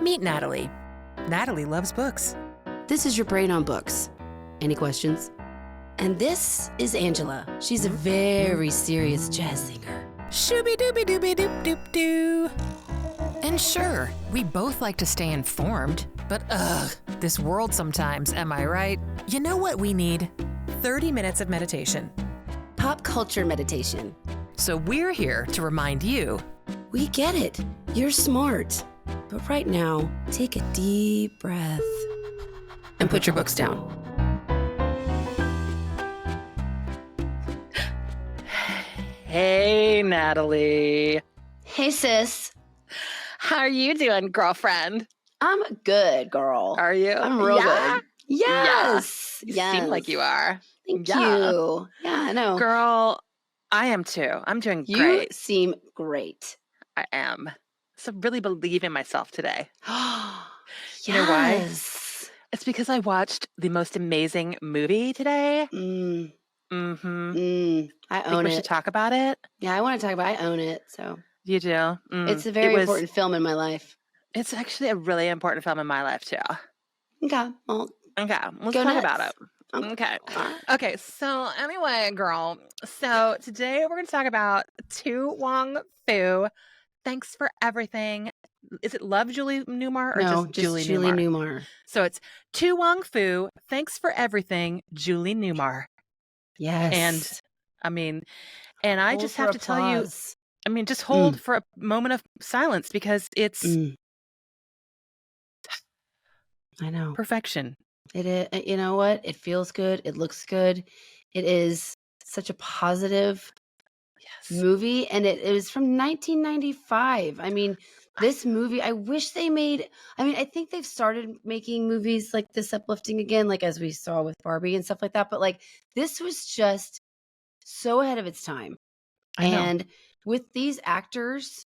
Meet Natalie. Natalie loves books. This is your brain on books. Any questions? And this is Angela. She's a very serious jazz singer. Shooby-dooby-dooby-doop-doop-doo. And sure, we both like to stay informed, but this world sometimes, am I right? You know what we need? 30 minutes of meditation. Pop culture meditation. So we're here to remind you. We get it. You're smart. But right now, take a deep breath and put your books down. Hey, Natalie. Hey, sis. How are you doing, girlfriend? I'm good, girl. Are you? I'm real good. Yes. You seem like you are. Thank you. Yeah, I know. Girl, I am too. I'm doing You great. seem great. I am. So really believe in myself today. Yes. You know why? It's because I watched the most amazing movie today. I Think own we it. should talk about it? Yeah, I want to talk about it. I own it. So You do? it's a very important film in my life. It's actually a really important film in my life too. Okay. Well, Okay, let's Go talk nuts. about it. Okay. Okay, so anyway, girl. So today we're going to talk about To Wong Foo. Thanks for everything. Is it Love Julie Newmar or no, just Julie Julie Newmar? Newmar. So it's To Wong Foo. Thanks for everything, Julie Newmar. Yes. And I mean, and I Hold just for have to tell you, applause. I mean, just hold for a moment of silence because it's I know. perfection. It is. You know what? It feels good. It looks good. It is such a positive Yes. movie, and it was from 1995. I mean, this movie, I wish they made, I think they've started making movies like this uplifting again, like as we saw with Barbie and stuff like that, but like this was just so ahead of its time. I know. And with these actors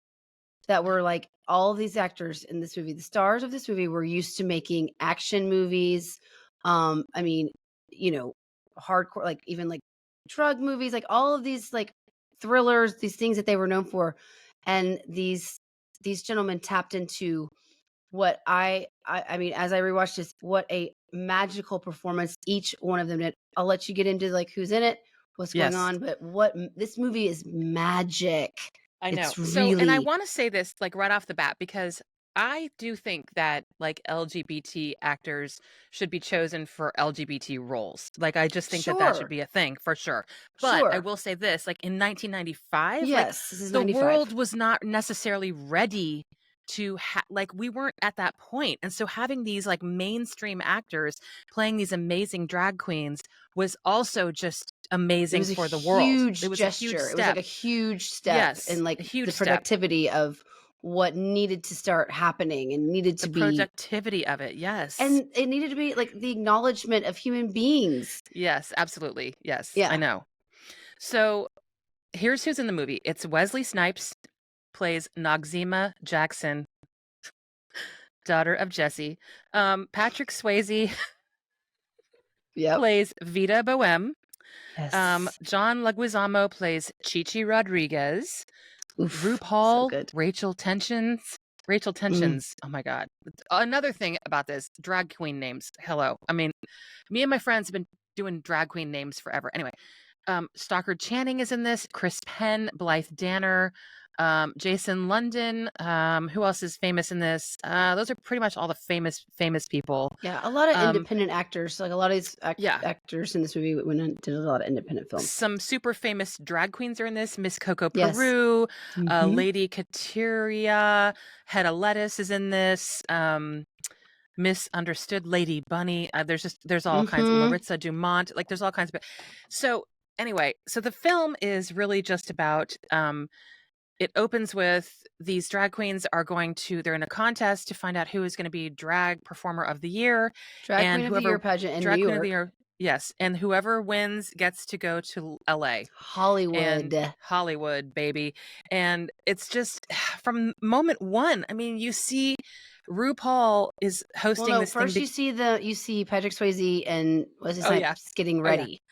that were like all of these actors in this movie, the stars of this movie were used to making action movies. I mean, you know, hardcore, like even like drug movies, like all of these like thrillers, these things that they were known for. And these gentlemen tapped into what I mean, as I rewatched this, what a magical performance each one of them did. I'll let you get into like who's in it, what's Yes. going on, but this movie is magic. I know. It's So, and I really- want to say this like right off the bat because I do think that like LGBT actors should be chosen for LGBT roles. Like I just think that Sure. should be a thing for sure. But I Sure. will say this, like in 1995, Yes, this is the 95. world was not necessarily ready to like we weren't at that point. And so having these like mainstream actors playing these amazing drag queens was also just amazing for the world. Huge It was gesture. a huge step. It was like a huge step Yes, in like a huge the step. productivity of what needed to start happening and needed to The be, productivity of it, yes. and it needed to be like the acknowledgement of human beings. Yes, absolutely. Yes, Yeah. I know. So here's who's in the movie. It's Wesley Snipes, plays Noxzema Jackson, daughter of Jesse. Patrick Swayze Yep. plays Vita Boheme. Yes. John Leguizamo plays Chichi Rodriguez. Oof, RuPaul, so good. Rachel Tensions. Oh my God. Another thing about this, drag queen names. Hello. I mean, me and my friends have been doing drag queen names forever. Anyway, Stockard Channing is in this. Chris Penn, Blythe Danner, Jason London. Who else is famous in this? Those are pretty much all the famous people. Yeah, a lot of independent actors. Like a lot of these Yeah. actors in this movie went and did a lot of independent films. Some super famous drag queens are in this. Miss Coco Yes. Peru, Mhm. Lady Kateria, Hedda Lettuce is in this. Misunderstood Lady Bunny. There's all kinds of Larissa Dumont. Like there's all kinds of. So anyway, so the film is really just about. It opens with these drag queens they're in a contest to find out who is going to be drag performer of the year. Drag and Queen of the whoever- Year pageant in drag New queen of York. the year. Yes, and whoever wins gets to go to LA. Hollywood. And Hollywood, baby. And it's just from moment one, I mean, you see RuPaul is Well, hosting no, this thing. first you see Patrick Swayze and Wesley Oh yeah. Snipes getting Oh yeah. ready.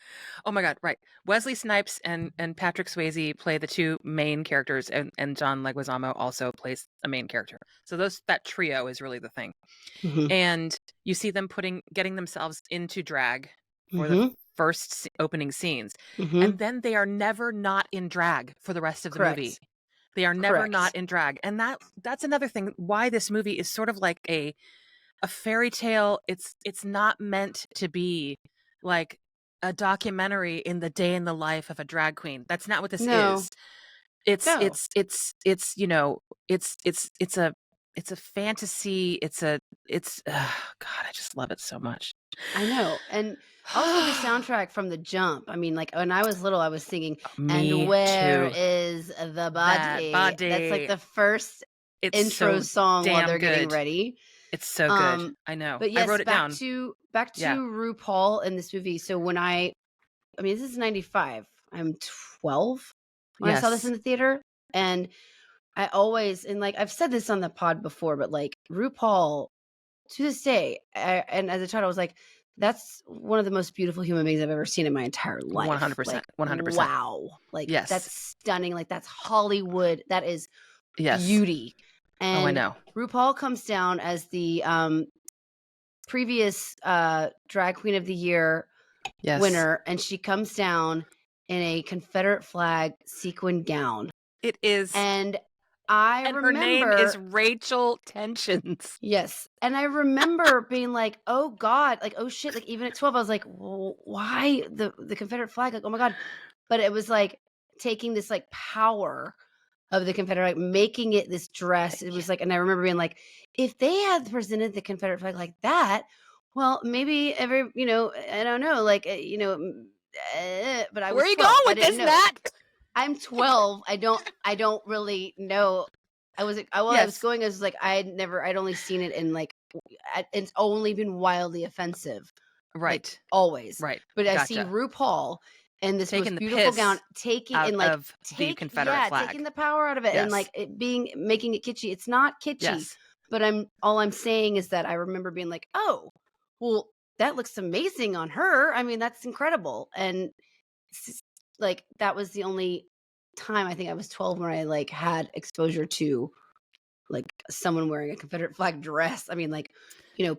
Oh my God, right. Wesley Snipes and Patrick Swayze play the two main characters, and John Leguizamo also plays a main character. So that trio is really the thing. Mhm. And you see them getting themselves into drag for the Mhm. first opening scenes. Mhm. And then they are never not in drag for the rest of the movie. Correct. They are never Correct. not in drag. And that's another thing why this movie is sort of like a fairy tale. It's not meant to be like a documentary in the day in the life of a drag queen. That's not what this No. is. It's No. you know, it's a fantasy. It's God, I just love it so much. I know. And also the soundtrack from the jump. I mean, like when I was little, I was singing, Me "And where too. is the That body?" That's like body. the first It's intro so song while damn they're getting good. ready. It's so good. I know. But I yes, wrote it down. back to Yeah. RuPaul in this movie. So when I mean, this is 95. I'm 12 when I saw this Yes. in the theater. And I always, and like I've said this on the pod before, but like RuPaul to this day, and as a child, I was like, that's one of the most beautiful human beings I've ever seen in my entire life. 100%. Like, 100%. wow. Like, Yes. that's stunning. Like, that's Hollywood. That is Yes. beauty. Oh, I And know. RuPaul comes down as the previous drag queen of the year Yes. winner, and she comes down in a Confederate flag sequin gown. It is. And I And remember her name is Rachel Tensions. Yes. And I remember being like, oh God, like, oh shit. Like even at 12, I was like, well, why the Confederate flag? Like, oh my God. But it was like taking this like power of the Confederate, like making it this dress. It was like, and I remember being like, if they had presented the Confederate flag like that, well, maybe I don't know, like, but I was Where are you 12. going I with didn't this, know. Nat? I'm 12. I don't really know. I was I was Yes. going as like I'd only seen it in like it's only been wildly offensive, like, Right. always. Right. But I see Gotcha. RuPaul in this Taking most the beautiful piss gown, taking out and like of the Confederate flag. taking the power out of it, and Yes. like it making it kitschy. It's not kitschy, Yes. but all I'm saying is that I remember being like, oh, well, that looks amazing on her. I mean, that's incredible. And like that was the only time I think I was 12 when I like had exposure to like someone wearing a Confederate flag dress. I mean, like,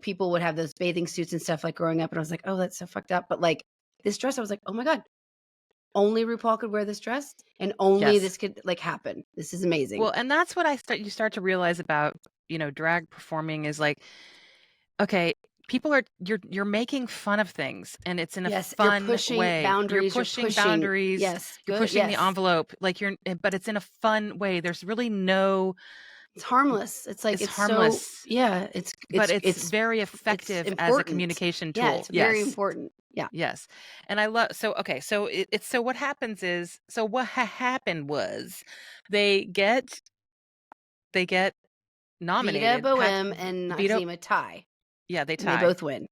people would have those bathing suits and stuff like growing up, and I was like, oh, that's so fucked up. But like this dress, I was like, oh my God, only RuPaul could wear this dress, and only Yes. this could like happen. This is amazing. Well, and that's what you start to realize about, drag performing is like, okay, people you're making fun of things, and it's in a Yes, you're fun pushing way. boundaries. You're pushing boundaries. Yes, You're good. pushing the Yes, envelope, but it's in a fun way. There's really no. it's harmless. It's like It's it's harmless, so yeah. but it's very it's effective as a important. communication tool. Yeah, it's very Yes. important. Yeah. Yes. And I love, so, okay. So so what happens is, so what happened was they get Vita nominated. Bohem and Vito, Noxzema tie. yeah, they And they tie. both win.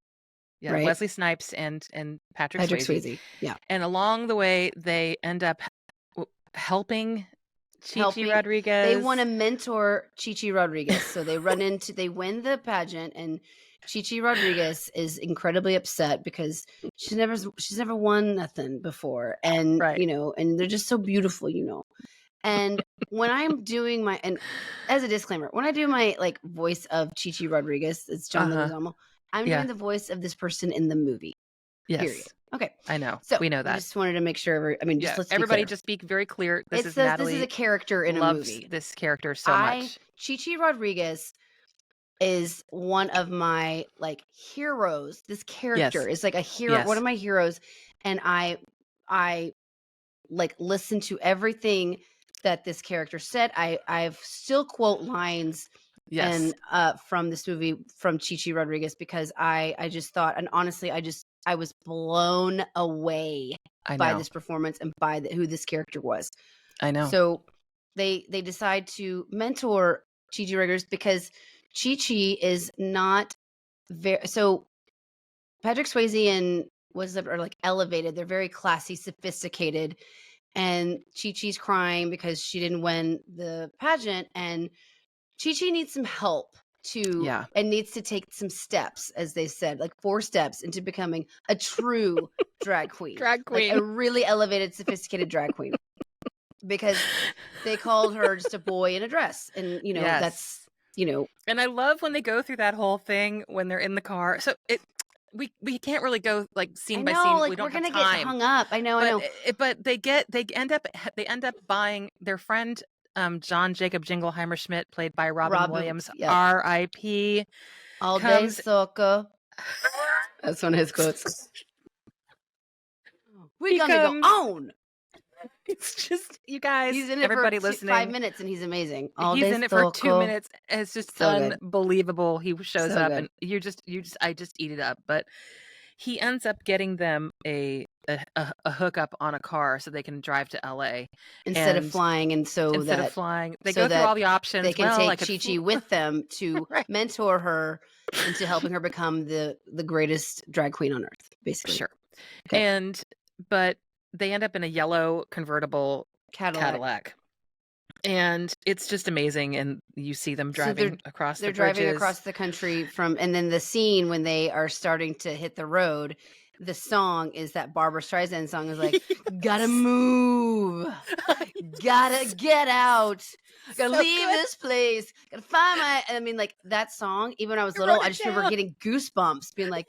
Yeah. Right? Wesley Snipes and Patrick Patrick Swayze. Swayze. Yeah. And along the way, they end up helping Chichi Helping. Rodriguez. They want to mentor Chichi Rodriguez. So they they win the pageant, and Chichi Rodriguez is incredibly upset because she's never won nothing before. And, Right. and they're just so beautiful, And when I'm doing and as a disclaimer, when I do my like voice of Chichi Rodriguez, it's John Leguizamo, I'm Yeah. doing the voice of this person in the movie. Yes. Period. Okay. I know. So we know I that. just wanted to make sure. Let's everybody just be very clear. This is Natalie. This is a character in a loves movie. This character so much. Chichi Rodriguez is one of my like heroes. This character is like a hero, one of my heroes, and I like listen to everything that this character said. I've still quote lines and from this movie from Chichi Rodriguez because I just thought, and honestly I was blown away by this performance and by who this character was. I know. So they decide to mentor Chichi Rodriguez because Chichi is not very. So Patrick Swayze and are like elevated. They're very classy, sophisticated, and Chi-Chi's crying because she didn't win the pageant, and Chi-Chi needs some help. Yeah. and needs to take some steps, as they said, like 4 steps into becoming a true drag queen. Drag Like a queen. really elevated, sophisticated drag queen. Because they called her just a boy in a dress. And, Yes. that's, And I love when they go through that whole thing when they're in the car. So we can't really go like I scene by know, scene. like We don't we're have gonna get time. hung up. I know. But they end up buying their friend John Jacob Jingleheimer Schmidt, played by Robin Williams, yep. R.I.P. All day comes. soccer. That's one of his quotes. We're He gonna comes- go on. It's just, you guys, He's in it everybody for listening. 5 minutes, and he's amazing. All He's day in it for 2 soccer. minutes. It's just So good. unbelievable. He shows So up, good. and I just eat it up. But he ends up getting them a hookup on a car so they can drive to LA Instead of And flying, and so instead that of flying. They so go through that all the options. they can Well, I take could Chi-Chi with them to Right. mentor her into helping her become the greatest drag queen on earth, basically. Sure. Okay. But they end up in a yellow convertible Cadillac. And it's just amazing. And you see them driving across the bridges. They're driving across the country and then the scene when they are starting to hit the road, the song is that Barbra Streisand song is like, gotta move, gotta get out, gotta leave this place, gotta find like that song, even when I was little, I just remember getting goosebumps, being like,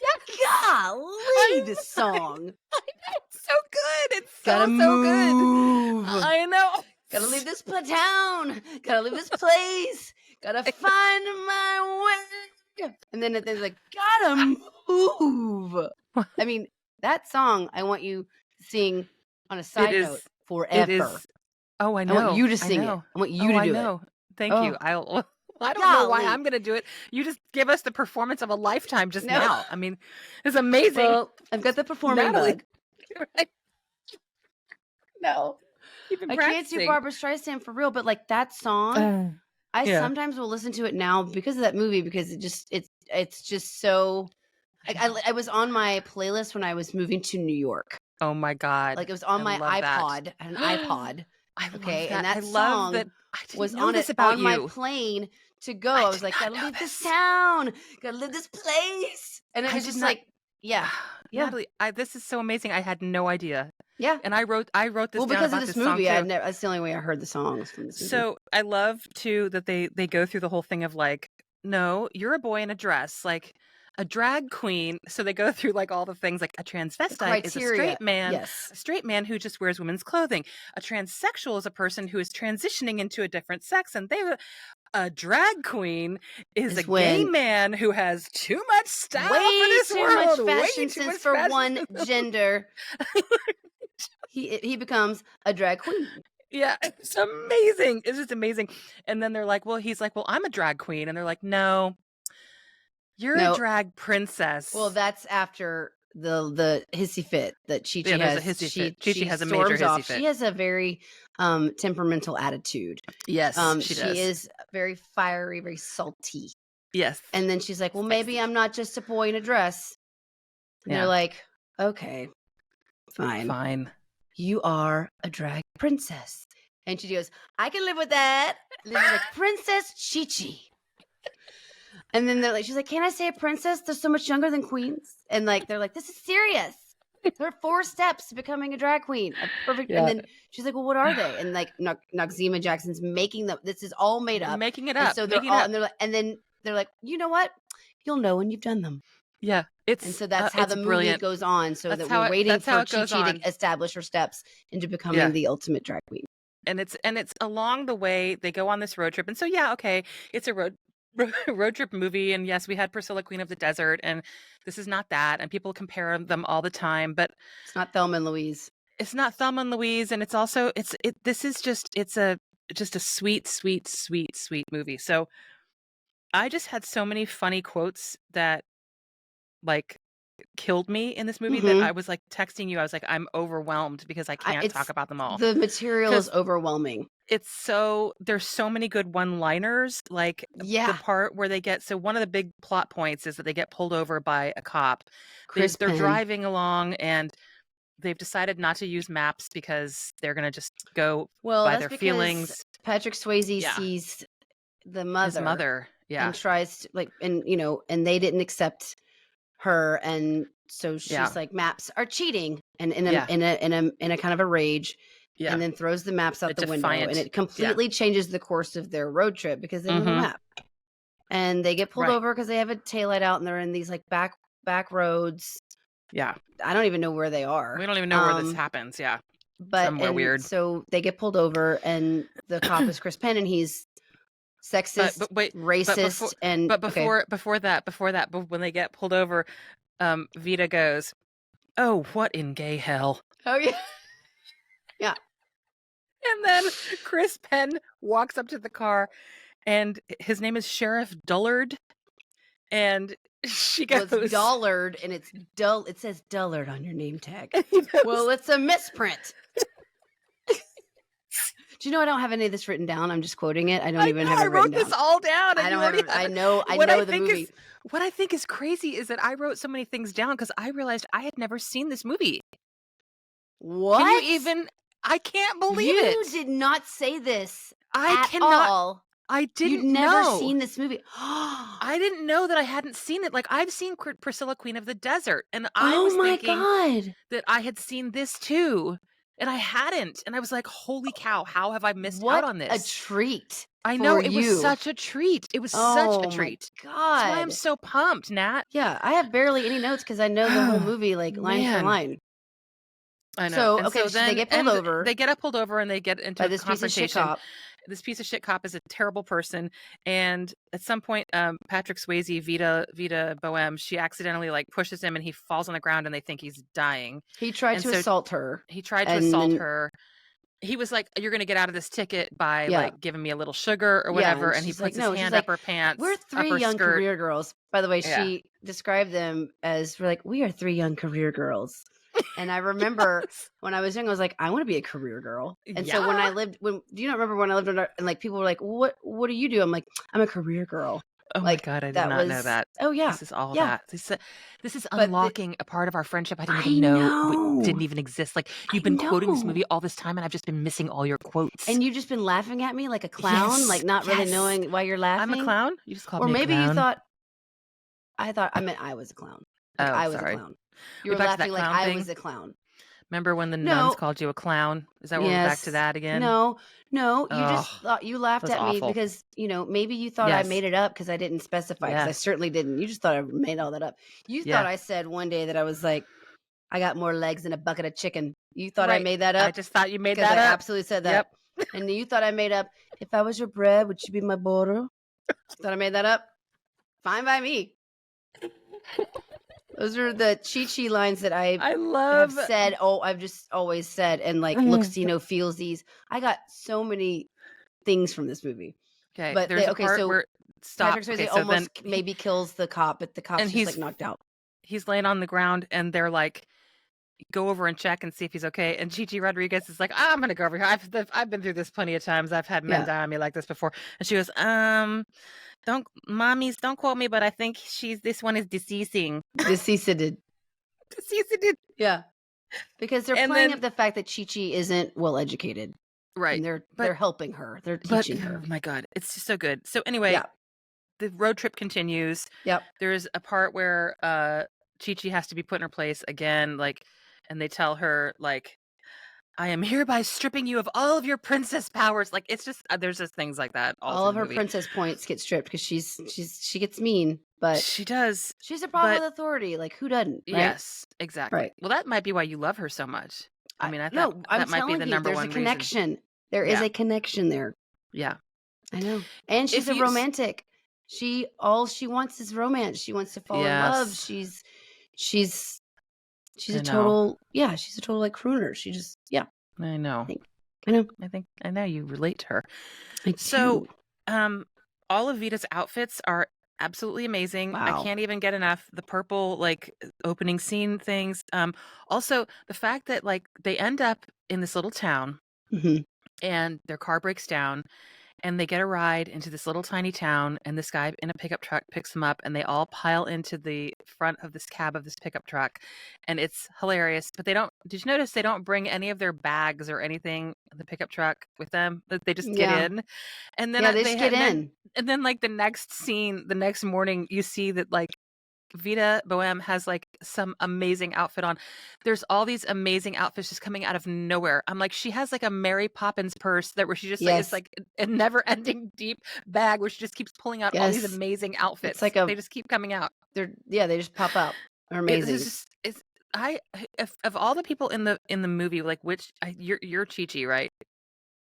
golly, this song. I know, it's so good. It's gotta move. Good. I know. Gotta leave this town. Gotta leave this place. Gotta find my way. And then it's like, gotta move. I mean, that song, I want you to sing on a side note forever. Oh, I know. I want you to sing it. I want you to do it. Thank you. I don't know why I'm going to do it. You just give us the performance of a lifetime just now. I mean, it's amazing. Well, I've got the performing bug. Right. No. I can't do Barbra Streisand for real, but like that song, I sometimes will listen to it now because of that movie, because it's just so. I was on my playlist when I was moving to New York. Oh my God! Like it was on my iPod, an iPod. Okay, and that song was on my plane to go. I was like, gotta leave this town, gotta leave this place, and it was just like, Natalie, this is so amazing. I had no idea. Yeah, and I wrote this down because about of this song movie. too. That's the only way I heard the songs from this movie. So I love too that they go through the whole thing of like, no, you're a boy in a dress, like a drag queen. So they go through like all the things, like a transvestite is a straight man, a straight man who just wears women's clothing. A transsexual is a person who is transitioning into a different sex, and a drag queen is a gay man who has too much style for this world. Much fashion sense for one gender. He becomes a drag queen. Yeah, it's amazing. It's just amazing. And then they're like, he's like, I'm a drag queen. And they're like, no, you're a drag princess. Well, that's after the hissy fit that Chi-Chi has. Chi-Chi has a major hissy fit. She has a very temperamental attitude. Yes, she does. She is very fiery, very salty. Yes. And then she's like, well, maybe I'm not just a boy in a dress. And they're like, okay, fine. You are a drag princess. And she goes, I can live with that. And then she's like, Princess Chi-Chi. And then she's like, can I say a princess? They're so much younger than queens. And like, they're like, this is serious. There are 4 steps to becoming a drag queen. Perfect. Yeah. And then she's like, well, what are they? And like, Noxzema Jackson's making them. This is all made up. Making it up. And so they're all, and they're like, and then they're like, you know what? You'll know when you've done them. Yeah. And so that's how the movie goes on. So that we're waiting for Chi-Chi to establish her steps into becoming the ultimate drag queen. And it's along the way they go on this road trip. And so it's a road trip movie. And yes, we had Priscilla, Queen of the Desert, and this is not that. And people compare them all the time, but it's not Thelma and Louise. It's not Thelma and Louise, and it's also it's a sweet, sweet, sweet, sweet movie. So I just had so many funny quotes that like killed me in this movie that I was like texting you. I was like, I'm overwhelmed because I can't talk about them all. The material is overwhelming. There's so many good one-liners, like the part where they get, so one of the big plot points is that they get pulled over by a cop. They're driving along and they've decided not to use maps because they're going to just go by their feelings. Patrick Swayze sees the mother. His mother Yeah. and tries to like, and and they didn't accept her, and so she's like, maps are cheating, and in a kind of a rage, and then throws the maps out the window, and it completely changes the course of their road trip because they have no map, and they get pulled over because they have a taillight out, and they're in these like back roads. Yeah, I don't even know where they are. We don't even know where this happens. Yeah, but somewhere weird. So they get pulled over, and the cop is Chris Penn, and he's sexist, racist, before that, when they get pulled over, Vita goes, "Oh, what in gay hell?" Oh yeah, yeah. And then Chris Penn walks up to the car, and his name is Sheriff Dullard, and she goes, "Well, it's Dullard, and it's dull. It says Dullard on your name tag." Well, it's a misprint. Do you know I don't have any of this written down? I'm just quoting it. I don't even have it written down. I wrote this all down. I don't have it. I know the movie. What I think is crazy is that I wrote so many things down because I realized I had never seen this movie. What? Can you even? I can't believe it. You did not say this at all. I didn't You'd never seen this movie. I didn't know that I hadn't seen it. Like, I've seen Priscilla, Queen of the Desert, and I was thinking that I had seen this too. And I hadn't. And I was like, holy cow, how have I missed out on this? What a treat. I know, it was such a treat. It was such a treat. God. That's why I'm so pumped, Nat. Yeah, I have barely any notes because I know the whole movie, like, line for line. I know. So they get pulled over. They get pulled over and they get into a confrontation. Piece of shit cop. This piece of shit cop is a terrible person, and at some point, Patrick Swayze, Vita Boheme, she accidentally like pushes him, and he falls on the ground, and they think he's dying. He tried to assault her. He tried to assault her. He was like, "You're going to get out of this ticket by like giving me a little sugar or whatever," and he puts his hand up her pants. We're three young career girls. By the way, she described them as we are three young career girls. And I remember when I was young, I was like, I want to be a career girl. And so do you not remember when I lived and like people were like, what do you do? I'm like, I'm a career girl. Oh my God, I did not know that. Oh yeah. This is all that. This is unlocking a part of our friendship I didn't even know didn't even exist. Like, you've been quoting this movie all this time, and I've just been missing all your quotes. And you've just been laughing at me like a clown, like not really knowing why you're laughing. I'm a clown? You just called me a clown? Or maybe you thought, I meant I was a clown. Like I was a clown. You were laughing like I was a clown. Remember when the nuns called you a clown? Is that where we're back to that again? No. You just thought you laughed at me because, maybe you thought I made it up because I didn't specify. Because I certainly didn't. You just thought I made all that up. You thought I said one day that I was like, I got more legs than a bucket of chicken. You thought I made that up? I just thought you made that up. I absolutely said that. Yep. And you thought I made up, if I was your bread, would you be my butter? Thought I made that up? Fine by me. Those are the Chi-Chi lines that I love. Have said. Oh, I've just always said, and like looks, feels these. I got so many things from this movie. Okay, but there's a part where Patrick Swayze almost maybe kills the cop, but the cop's just like knocked out. He's laying on the ground, and they're like, go over and check and see if he's okay. And Chi-Chi Rodriguez is like, I'm gonna go over here. I've been through this plenty of times. I've had men die on me like this before. And she goes, don't quote me, but I think this one is deceasing. Deceased. Yeah. Because they're playing up the fact that Chi-Chi isn't well educated. Right. And they're helping her. They're teaching her. Oh my God. It's just so good. So anyway, the road trip continues. Yep. There's a part where Chi-Chi has to be put in her place again, like, and they tell her, like, I am hereby stripping you of all of your princess powers. Like, it's just, there's just things like that. All of her princess points get stripped because she gets mean, but she does. She's a problem with authority. Like, who doesn't? Right? Yes, exactly. Right. Well, that might be why you love her so much. I mean, I thought that might be the number one reason. There's a connection. There is a connection there. Yeah. I know. And she's a romantic. All she wants is romance. She wants to fall in love. She's a total, she's a total like crooner. She just, I know. I know you relate to her. So, all of Vita's outfits are absolutely amazing. Wow. I can't even get enough. The purple, like, opening scene things. Also, the fact that, like, they end up in this little town and their car breaks down and they get a ride into this little tiny town, and this guy in a pickup truck picks them up, and they all pile into the front of this cab of this pickup truck, and it's hilarious. But did you notice they don't bring any of their bags or anything in the pickup truck with them? They just get Yeah. in, and then Yeah, they just get in. and then like the next scene, the next morning, you see that like Vita Boheme has like some amazing outfit on. There's all these amazing outfits just coming out of nowhere. I'm like, she has like a Mary Poppins purse where she just like it's Yes. like a never ending deep bag where she just keeps pulling out all these Yes. amazing It's outfits. like They just keep coming out. they just pop out. They're It's amazing. just it's I if of all the people in the movie, like you're Chi-Chi, right?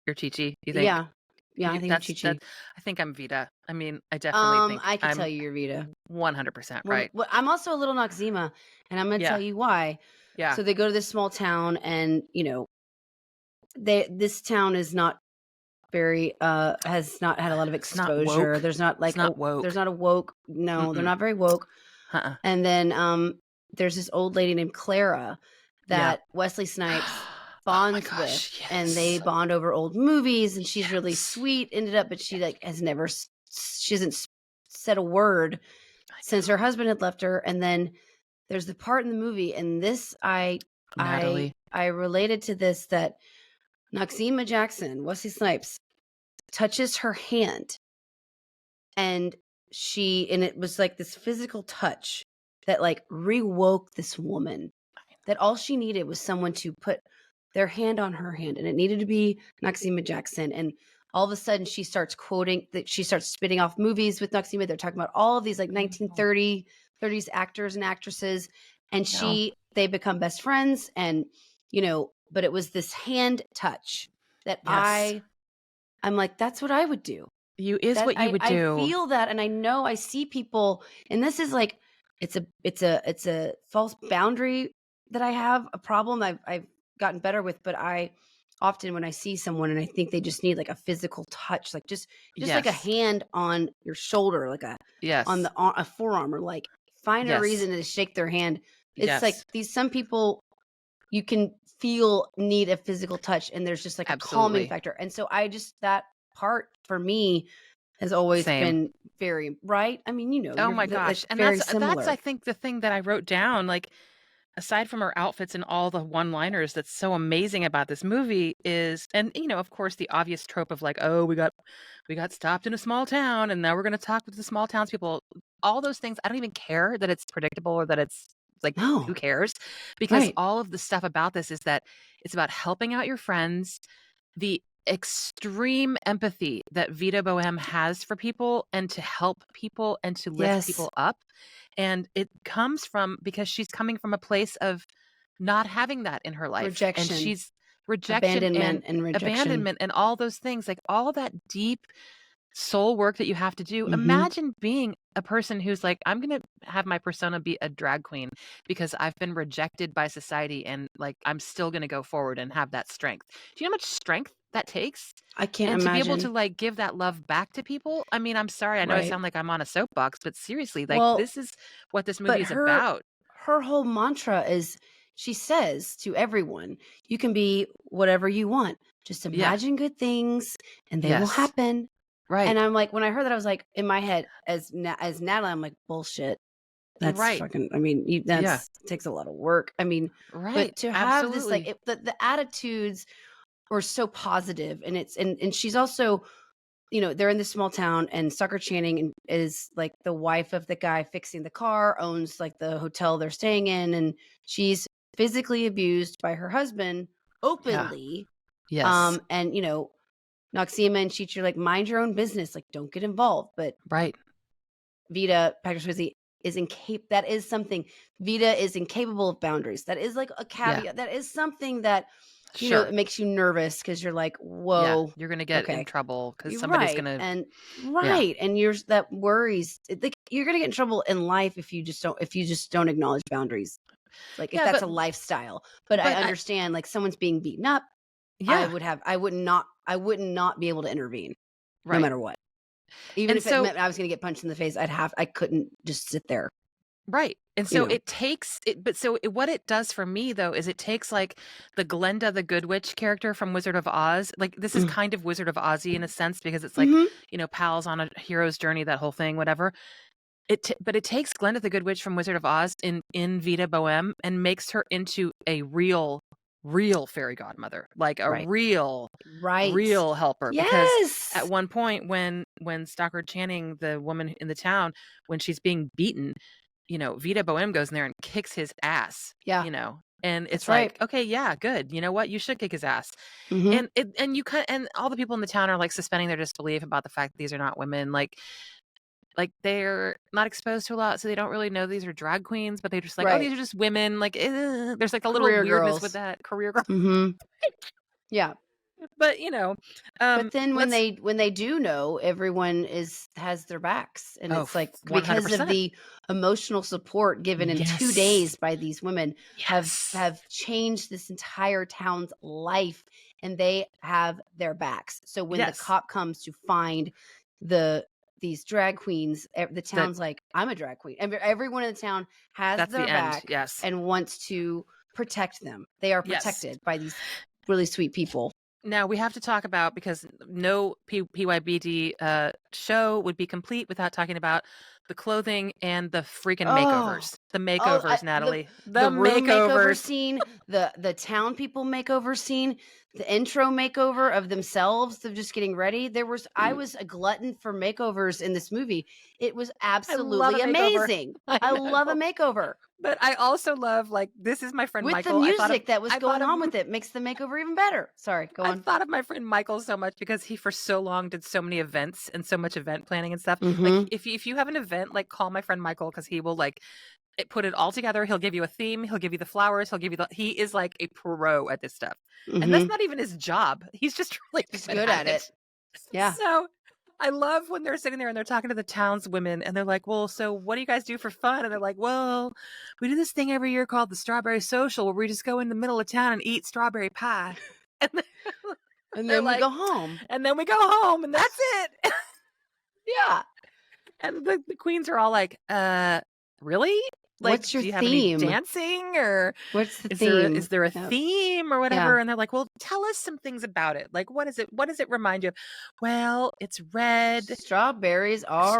You're Chi-Chi, you think? Yeah. Yeah, I think I'm Chi-Chi. I think I'm Vita. I mean, I definitely think I can tell I'm you you're Vita. 100% right. Well, I'm also a little Noxzema, and I'm going to Yeah. tell you why. Yeah. So they go to this small town, and this town is not very has not had a lot of It's not exposure. woke. There's not like It's not woke. there's not a woke. No, they're Mm-mm. not very woke. Uh-uh. And then there's this old lady named Clara that Wesley Snipes bonds gosh, with, and they yes. bond over old movies, and she's really Yes. sweet ended up, but she like has never she hasn't said a word since her husband had left her. And then there's the part in the movie, and this Natalie. I related to this, that Noxzema Jackson, Wesley Snipes, touches her hand, and it was like this physical touch that like rewoke this woman, that all she needed was someone to put their hand on her hand, and it needed to be Noxzema Jackson. And all of a sudden she starts spitting off movies with Noxzema. They're talking about all of these like 1930s actors and actresses, and they become best friends. And but it was this hand touch that Yes. I'm like, that's what I would do. What you would do. I feel that, and I know I see people, and this is like it's a false boundary that I have, a problem I've gotten better with. But I often, when I see someone and I think they just need like a physical touch, like just like a Yes. hand on your shoulder, like Yes. on a forearm, or like find a Yes. reason to shake their hand. It's Yes. like some people you can feel need a physical touch, and there's just like a calming Absolutely. factor. And so that part for me has always Same. been very right. I mean, Oh my gosh. And very that's similar. I think the thing that I wrote down, like aside from her outfits and all the one-liners that's so amazing about this movie is, and of course the obvious trope of like, oh, we got stopped in a small town and now we're going to talk with the small townspeople. All those things, I don't even care that it's predictable or that it's like, No. who cares? Because Right. all of the stuff about this is that it's about helping out your friends, the extreme empathy that Vita Boheme has for people and to help people and to lift Yes. people up. And it comes from, because she's coming from a place of not having that in her life. Rejection. And she's rejection Abandonment and rejection. abandonment and all those things, like all that deep soul work that you have to do. Mhm. Imagine being a person who's like, I'm going to have my persona be a drag queen because I've been rejected by society, and like I'm still going to go forward and have that strength. Do you know how much strength that takes? I can't And to be imagine. able to like give that love back to people. I mean, I'm sorry, I know I Right. sound like I'm on a soapbox, but seriously, like Well, this is what this but movie is about. her whole mantra is, she says to everyone, you can be whatever you want. Just imagine good things and they will Yes. happen. Right. And I'm like, when I heard that, I was like, in my head, as Natalie, I'm like, bullshit. That's Right. fucking, I mean, takes a lot of work. I mean, Right. but to have Absolutely. this, like, the attitudes were so positive, and and she's also, they're in this small town, and Sucker Channing is like the wife of the guy fixing the car, owns like the hotel they're staying in, and she's physically abused by her husband openly. Yes. And Noxzema and Cheech are like, mind your own business, like don't get involved. But Right. Vita, Patrick Swayze, is incapable. That is something. Vita is incapable of boundaries. That is like a caveat. Yeah. That is something that Sure. it makes you nervous, because you're like, Yeah. whoa, You're gonna get in okay. trouble because You're somebody's right. gonna. And Yeah. and that worries. Like, you're gonna get in trouble in life if you just don't acknowledge boundaries. Like, if Yeah, that's but a lifestyle. But I understand, like, someone's being beaten up. yeah. I would not be able to intervene, Right. no matter what. Even And if so it meant I was going to get punched in the face, I couldn't just sit there. Right. And you so know. it takes it, but so what it does for me though is it takes like the Glenda the Good Witch character from Wizard of Oz. Like this is kind of Wizard of Ozzy in a sense because it's like, Mm-hmm. pals on a hero's journey, that whole thing, whatever. But it takes Glenda the Good Witch from Wizard of Oz in Vita Boheme and makes her into a real fairy godmother, like a Right. real Right. helper. Because at Yes. one point when Stockard Channing, the woman in the town, when she's being beaten, Vita Boheme goes in there and kicks his ass. Yeah. And it's That's right. like, okay, yeah, good. You know what? You should kick his ass. Mm-hmm. And all the people in the town are like suspending their disbelief about the fact that these are not women. Like they're not exposed to a lot, so they don't really know these are drag queens, but they're just like, oh, Right. these are just women. Like, there's like a little Career weirdness with girls. that career girl. Mm-hmm. Yeah. But But then when let's they do know, everyone has their backs, and oh, it's like because of 100%. the emotional support given in 2 Yes. days by these women Yes. have changed this entire town's life, and they have their backs. So when the Yes. cop comes to find these drag queens, the town's like, I'm a drag queen. Everyone in the town has That's their the end. back Yes. and wants to protect them. They are Yes. protected by these really sweet people. Now we have to talk about, because no PYBD show would be complete without talking about the clothing and the freaking makeovers. The makeovers, Natalie. The room makeover scene, the town people makeover scene, the intro makeover of themselves, of just getting ready. I was a glutton for makeovers in this movie. It was absolutely amazing. I love a makeover. But I also love, like, this is my friend with Michael. The music that was going on with it makes the makeover even better. Sorry, go on. I thought of my friend Michael so much because he for so long did so many events and so much event planning and stuff. Mm-hmm. Like if you have an event, like call my friend Michael, because he will like put it all together. He'll give you a theme. He'll give you the flowers. He is like a pro at this stuff. Mm-hmm. And that's not even his job. He's just really good at it. Yeah. So I love when they're sitting there and they're talking to the townswomen and they're like, well, so what do you guys do for fun? And they're like, well, we do this thing every year called the Strawberry Social, where we just go in the middle of town and eat strawberry pie. And then we go home. And then we go home, and that's it. Yeah. And the queens are all like, really? Like, what's your do you theme? have any dancing, or what's the theme? Is there a theme or whatever? Yeah. And they're like, well, tell us some things about it. Like, what is it? What does it remind you of? Well, it's red. Strawberries are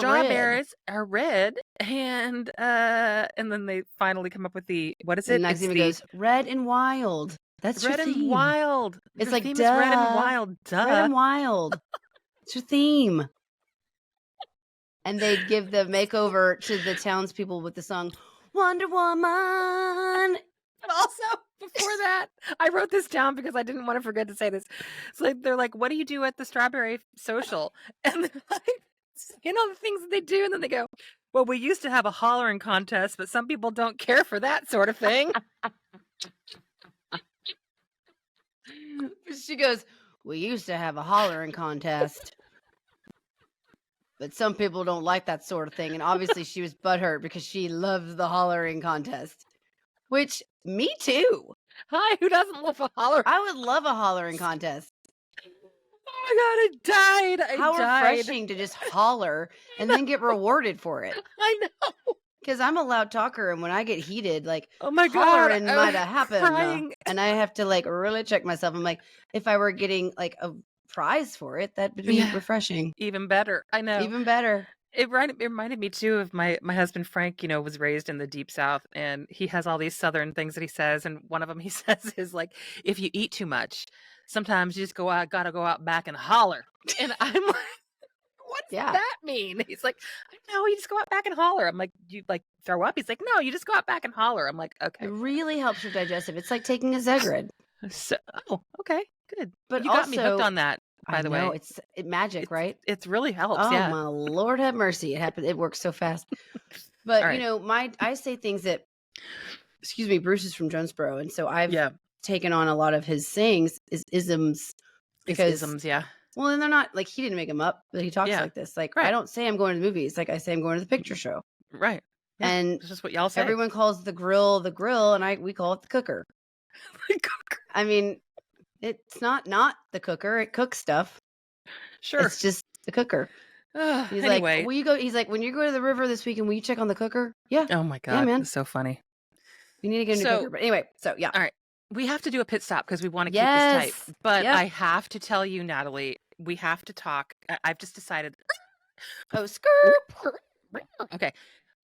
red. And then they finally come up with what is it? The next theme goes red and wild. That's red your theme. And wild. It's the like, theme duh. is red and wild. Duh. Red and wild. It's your theme. And they'd give the makeover to the townspeople with the song Wonder Woman. But also, before that, I wrote this down because I didn't want to forget to say this. It's like, they're like, what do you do at the Strawberry Social? And they're like, all the things that they do. And then they go, well, we used to have a hollering contest, but some people don't care for that sort of thing. She goes, we used to have a hollering contest, but some people don't like that sort of thing. And obviously she was butthurt because she loves the hollering contest, which me too. Hi, who doesn't love a hollering? I would love a hollering contest. Oh my God, I died. How refreshing to just holler and then get rewarded for it. I know. Because I'm a loud talker, and when I get heated, like, oh my God, hollering might have happened. And I have to, like, really check myself. I'm like, if I were getting, like, a prize for it, that would be refreshing. Even better. I know. Even better. It reminded me, too, of my husband, Frank, was raised in the Deep South, and he has all these Southern things that he says. And one of them he says is, like, if you eat too much, sometimes you just gotta go out back and holler. And I'm like, what does that mean? He's like, no, you just go out back and holler. I'm like, you like throw up? He's like, no, you just go out back and holler. I'm like, okay. It really helps your digestive. It's like taking a Zegrid. So, okay, good. But you got me hooked on that, by the way. It's magic, right? It really helps. Oh, yeah. my Lord have mercy. It happened. It works so fast. But right. I say things that, excuse me, Bruce is from Jonesboro. And so I've taken on a lot of his sayings, isms. Isms, yeah. Well, and they're not like, he didn't make them up, but he talks like this. Like, I don't say I'm going to the movies. Like, I say I'm going to the picture show. Right. Yeah. And this is what y'all say. Everyone calls the grill, and we call it the cooker. The cooker. I mean, it's not the cooker. It cooks stuff. Sure. It's just the cooker. He's Anyway. like, will you go? He's like, when you go to the river this weekend, will you check on the cooker? Yeah. Oh my Yeah, God. man. It's so funny. You need to get a new So, cooker. But anyway, so yeah. all right. We have to do a pit stop because we want to keep this tight. Yes. But Yep. I have to tell you, Natalie, we have to talk. I've just decided. Oh, skirt. Okay.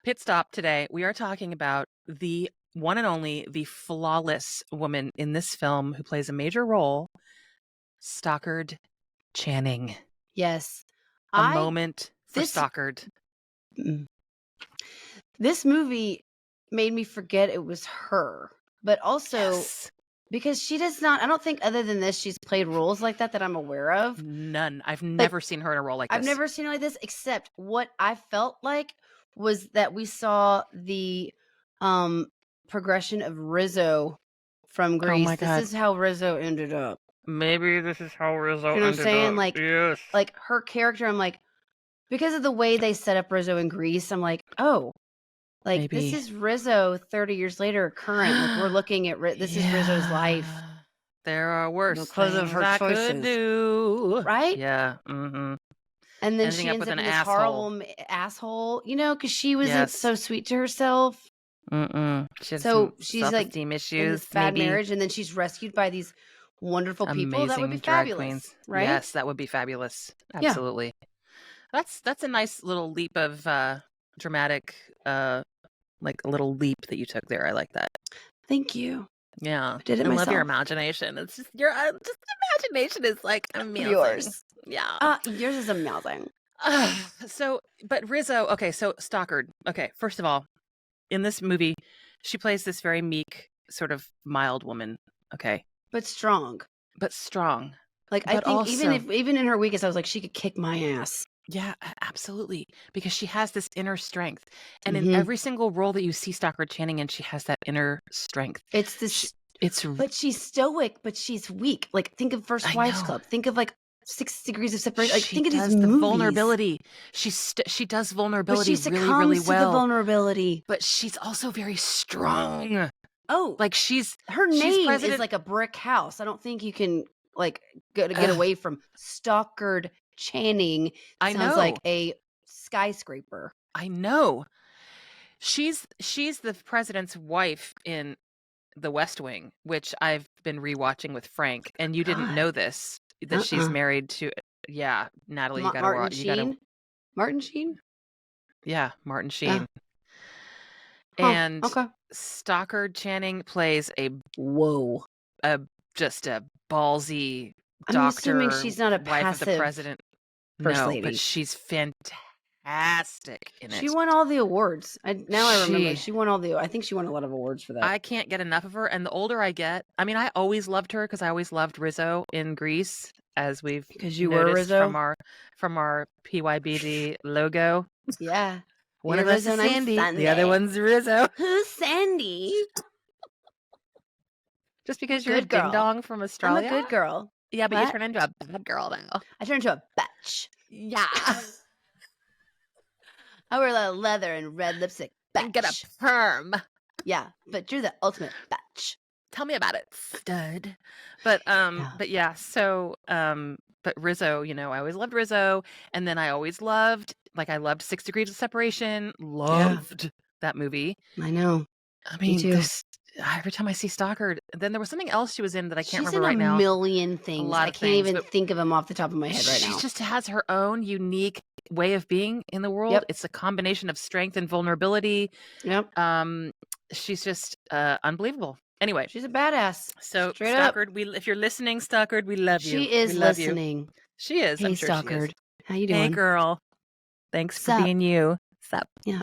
Pit stop today. We are talking about the one and only, the flawless woman in this film who plays a major role, Stockard Channing. Yes. A moment for this- Stockard. This movie made me forget it was her, but also Yes. because she does not, I don't think other than this, she's played roles like that I'm aware of. None. I've never seen her in a role like this. I've never seen her like this, except what I felt like was that we saw the progression of Rizzo from Greece. my God. This is how Rizzo ended up. Maybe this is how Rizzo You know what I'm saying? Like, yes. like her character, I'm like, because of the way they set up Rizzo in Greece, I'm like, oh, like Maybe. this is Rizzo 30 years later, current. Like we're looking at this is Rizzo's life. There are worse because of things her I choices. could do. Right? Yeah. Mm-hmm. And then Ending she up ends with up an in this asshole. horrible asshole, you know, because she wasn't Yes. so sweet to herself. She had So some she's like self-esteem in issues. this bad maybe. marriage, and then she's rescued by these wonderful people. That would be Amazing drag fabulous, queens. right? Yes, that would be fabulous. Yeah. Absolutely. That's a nice little leap of dramatic, like a little leap that you took there. I like that. Thank you. Yeah, I did it I love your myself. imagination. It's just your just imagination is like amazing. Yours. Yeah. Yours is amazing. So, but Rizzo. Okay, so Stockard. Okay, first of all, in this movie, she plays this very meek, sort of mild woman. Okay, But strong. but strong. Like I But think also- even in her weakest, I was like, she could kick my ass. Yeah, absolutely. Because she has this inner strength. And Mhm. in every single role that you see Stockard Channing in, she has that inner strength. It's this. It's But she's stoic, but she's weak. Like think of First I Wives know. Club. Think of like 6 Degrees of Separation. Like she think of these does the movies. vulnerability. She does But vulnerability she really, succumbs really to well. the vulnerability. But she's also very strong. Oh, Like she's her she's name president- is like a brick house. I don't think you can like get away from Stockard Channing. I Sounds know. like a skyscraper. I know. She's the president's wife in The West Wing, which I've been rewatching with Frank, and you didn't God. know this that she's Uh-uh. married to. Yeah, Natalie, you gotta Martin watch. You gotta. Sheen. Martin Sheen. Yeah, Martin Sheen. Huh, And okay. Stockard Channing plays Whoa. just a ballsy I'm doctor, assuming she's not a wife of the passive president. first No, lady. but she's fantastic in it. She won all the awards. I remember. She- She won all the. I think she won a lot of awards for that. I can't get enough of her. And the older I get, I mean, I always loved her because I always loved Rizzo in Greece, as we've Because you were noticed Rizzo. from our PYBD logo. Yeah. One You're of us Rizzo is and I'm Sandy, the Sunday. other one's Rizzo. Who's Sandy? Just because you're Good a girl. ding dong from I'm Australia. a good girl. Yeah, but you What? turn into a bad girl now. I turned into a bitch. Yeah. I wear a lot of leather and red lipstick. And get a Bitch. perm. Yeah, but you're the ultimate bitch. Tell me about it, stud. But yeah, so but Rizzo, you know, I always loved Rizzo, and then I always loved I loved 6 Degrees of Separation. Loved that movie. I know. I mean, too. every time I see Stockard, then there was something else she was in that I can't She's remember in right a now. million things. lot I of can't things, even but think of them off the top of my head right She now. just has her own unique way of being in the world. Yep. It's a combination of strength and vulnerability. Yep. She's just unbelievable. Anyway, She's a badass. so Straight up. Stockard, if you're listening, Stockard, we love you. She is We love you. listening. She is. Hey, I'm sure she is. Stockard. How you doing? Hey, girl. Thanks for Sup? being you. Sup? Yeah.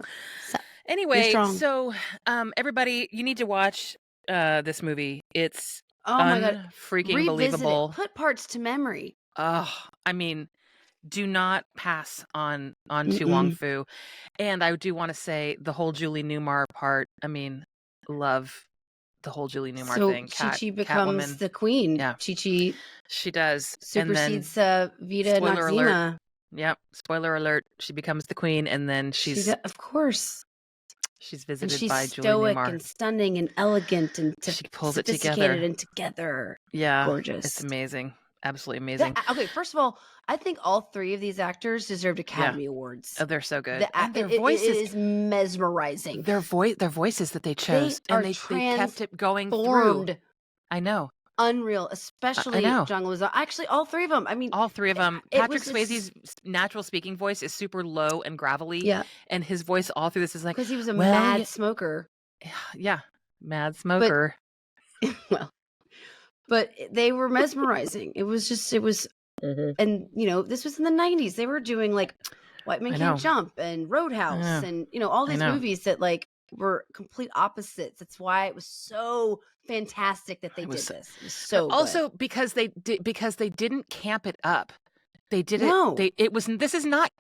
Sup? Anyway, strong. so everybody, you need to watch this movie. It's Oh my god. freaking Revisit believable. it. Put parts to memory. Oh, I mean, do not pass on to Wong Foo. And I do want to say the whole Julie Newmar part. I mean, love the whole Julie Newmar So thing. Chi-Chi becomes Catwoman. the queen. Yeah. Chi-Chi She does. supersedes And Vita spoiler alert, Noxzema. then, yep. Spoiler alert. She becomes the queen, and then she's Of course. she's And visited she's by Julie stoic Newmar. and stunning and elegant and She pulls it sophisticated together. and together. Yeah, Gorgeous. it's amazing. absolutely amazing. Okay, first of all, I think all three of these actors deserved Academy Awards. Oh, they're so good. The, And their it voices, is mesmerizing. their voices that they chose, They are and they kept it going through. transformed. I know. Unreal, I especially know. John Leguizamo. Actually, all three of them. I mean, All three of them. it Patrick was Swayze's natural speaking voice is super low and gravelly, yeah, and his voice all through this is like, because he was a well, mad smoker. yeah, mad smoker. Well, but they were mesmerizing. It was, and this was in the 90s. They were doing like White Men I Can't know. Jump and Roadhouse and all these movies that like were complete opposites. That's why it was so fantastic that they did this. It was so good. Also because they didn't camp it up. They did No. it's not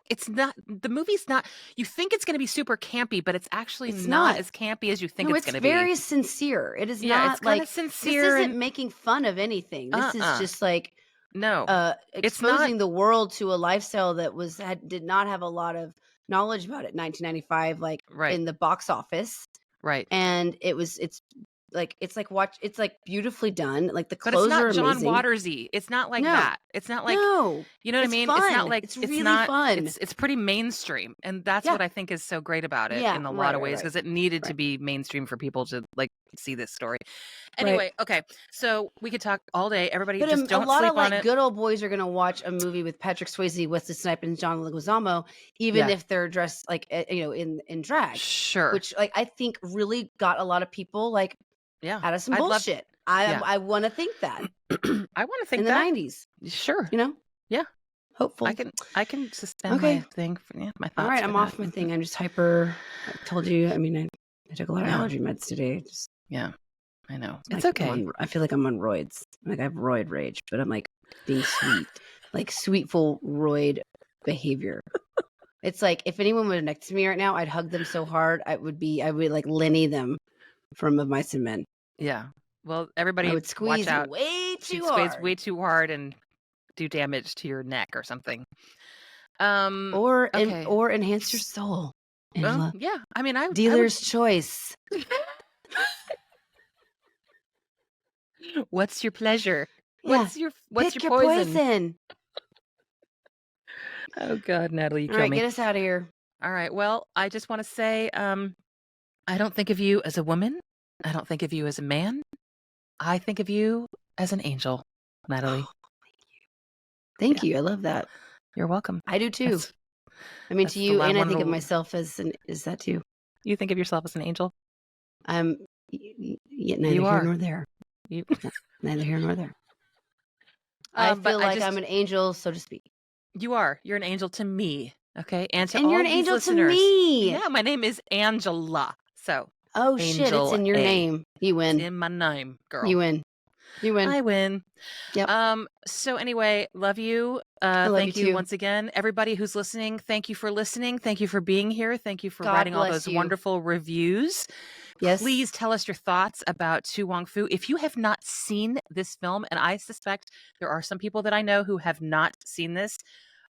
the movie's not, you think it's going to be super campy, but it's actually not as campy as you think it's going to be. It's very sincere. It is not it's kind like of sincere. This isn't making fun of anything. This is just like exposing the world to a lifestyle that did not have a lot of knowledge about it in 1995, like in the box office. Right. And it's beautifully done. Like the clothes are amazing. But it's not John Watersy. It's not like that. It's not like, you know what I mean? Fun. It's not like, it's really fun. It's pretty mainstream. And that's what I think is so great about it in a lot of ways, because it needed to be mainstream for people to like see this story. Anyway, okay. So we could talk all day. Everybody just don't sleep on it. A lot of like good old boys are going to watch a movie with Patrick Swayze, Wesley Snipes, and John Leguizamo, even if they're dressed like, in drag. Sure. Which like I think really got a lot of people like, out of some bullshit. I want to think that. I want to think in that. In the 90s. Sure. Yeah. Hopeful. I can suspend my thing. My thoughts. All right, I'm off my thing. I'm just hyper. I told you. I mean, I took a lot of allergy meds today. I know. It's like okay. I feel like I'm on roids. Like I have roid rage, but I'm like being sweet, like sweetful roid behavior. It's like if anyone were next to me right now, I'd hug them so hard. I would like Lenny them from Of Mice and Men. Yeah. Well, everybody, I would squeeze watch out. way too hard. Squeeze way too hard and do damage to your neck or something. Or enhance your soul. Angela. Yeah. I mean, dealer's choice. What's your pleasure? Yeah. What's Pick your poison? Oh God, Natalie, you kill me. All right, get us out of here. All right. Well, I just want to say, I don't think of you as a woman. I don't think of you as a man. I think of you as an angel, Natalie. Thank you. I love that. You're welcome. I do too. To you, and I think of myself as is that too? You think of yourself as an angel? Neither here nor there. Neither here nor there. I feel like I'm an angel, so to speak. You are. You're an angel to me. Okay. And all you're an angel listeners. To me. Yeah, my name is Angela. So. Oh, shit. It's in your name. You win. It's in my name, girl. You win. I win. Yep. So anyway, love you. Thank you once again. Everybody who's listening, thank you for listening. Thank you for being here. Thank you for writing all those wonderful reviews. Yes. Please tell us your thoughts about To Wong Foo. If you have not seen this film, and I suspect there are some people that I know who have not seen this,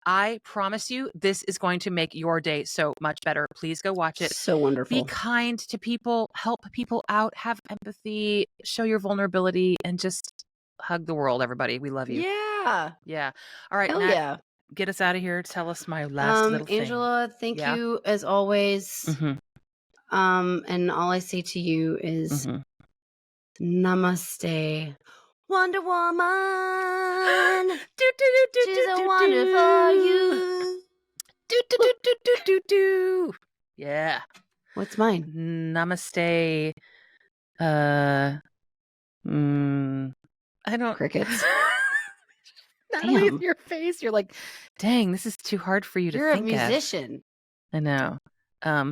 I promise you this is going to make your day so much better. Please go watch it. So wonderful. Be kind to people, help people out, have empathy, show your vulnerability, and just hug the world, everybody. We love you. Yeah. Yeah. All right, Hell Nat, yeah. get us out of here. Tell us my last little thing. Angela, thank you as always. Mm-hmm. And all I say to you is namaste. Wonder Woman. She's a wonder for you. Yeah. What's mine? Namaste. I don't. Crickets. Natalie, in your face, you're like, dang, this is too hard for you to think of. You're a musician. I know.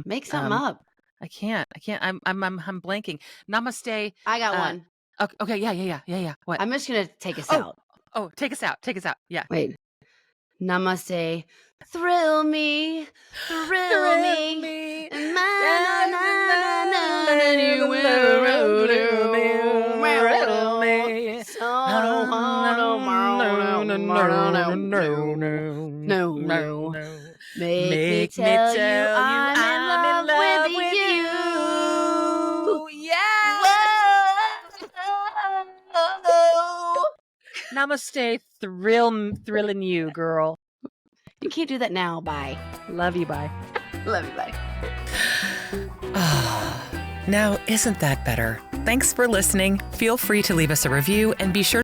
Make something up. I can't. I'm blanking. Namaste. I got one. Okay. Yeah. What? I'm just gonna take us out. Oh, take us out. Yeah. Wait. Namaste. Thrill me. Thrill me. No. Make me tell you I'm in love with you. Yeah. Whoa. Namaste, thrilling you, girl. You can't do that now. Bye. Love you, bye. Love you. Bye. Now, isn't that better? Thanks for listening. Feel free to leave us a review and be sure